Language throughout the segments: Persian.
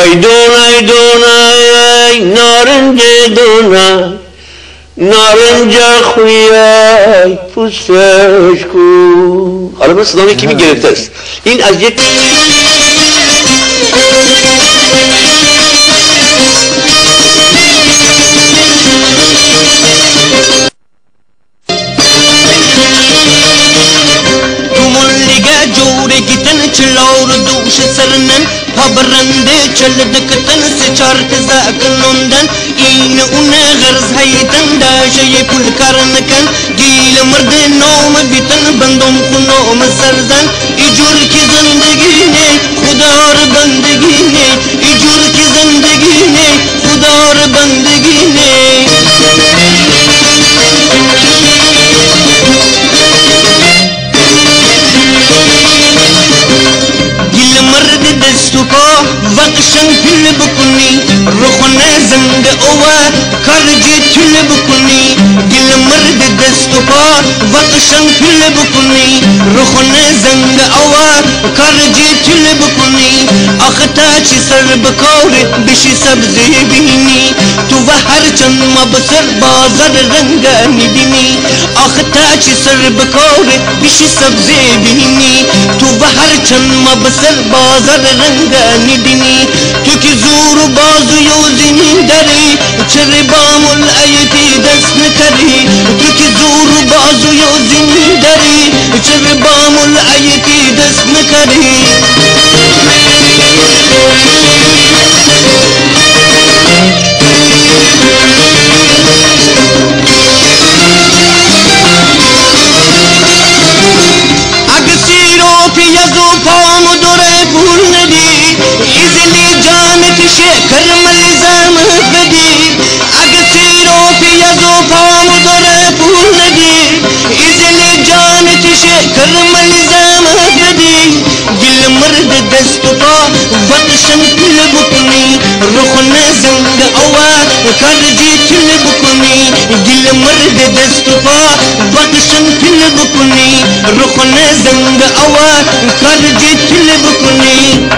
ای دونای دونای نارنج دونای نارنج خویای پوستش کو. حالا من صدام یکی گرفته است. این از یک چلور دوش سرنن پابرنده چل دکتن سچار تزاک نوندن این اون غرز هیتن داشی پول کارنکن گیل مرد نوم بیتن بندم خنوم سرزن ایجور کی زندگی نه خدار بندگی نه ایجور کی زندگی نه خدار بندگی نه. دستو پا وقشن پل بکنی رخونه زنگ اوه کارجی تل بکنی گل مرد دستو پا وقشن پل بکنی رخونه زنگ اوه کارجی تل بکنی آختا چی سر بکوری بشی سبزی بینی تو و هر چند مبسر بازار رنگانی بینی آختا چی سر بکوری بشی سبزی بینی تو و هر چند مبسر بازار رنگانی بینی تو که زور و بازو یو زمین داری چر بامل ایتی دست نکری تو که زور و بازو یو زمین داری چر بامل ایتی دست نکری. اگه سیرو پیازو پامو دوره پول ندی ایزلی جانت شکر ملزم بدی اگه سیرو پیازو پامو دوره پول ندی ایزلی جانت شکر ملزم بدی گل مرد دستو پا وقشن پل بکنی رخن زنگ اوه کارجی تل بکنی گل مرد دستو پا وقشن پل بکنی رخن زنگ اوه کارجی تل بکنی.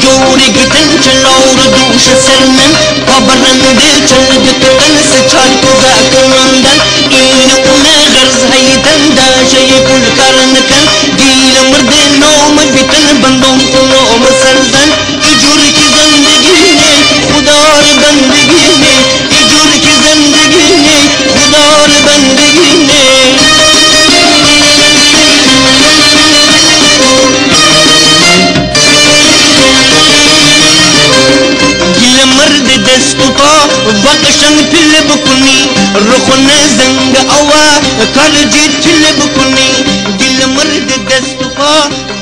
جوری گتن چلور دوش سرنن پابرنده چل دکتن سچال کزاک نوندن این اون غرز هیتن داشی پول کارنکن گیل مرد نوم بیتن بندم خنوم سرزن ایجور کی زندگی نه خدار بندگی نه ایجور کی زندگی نه خدار بندگی نه. مرد دستو پا وقشن پل بکنی رخونه زنگ اوه کارجی تل بکنی گل مرد دستو پا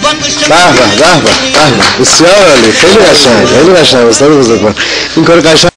وقشن به به به به به بسیار عالی خیلی قشنگ خیلی قشنگ استاد بزرگوار این کار قشنگ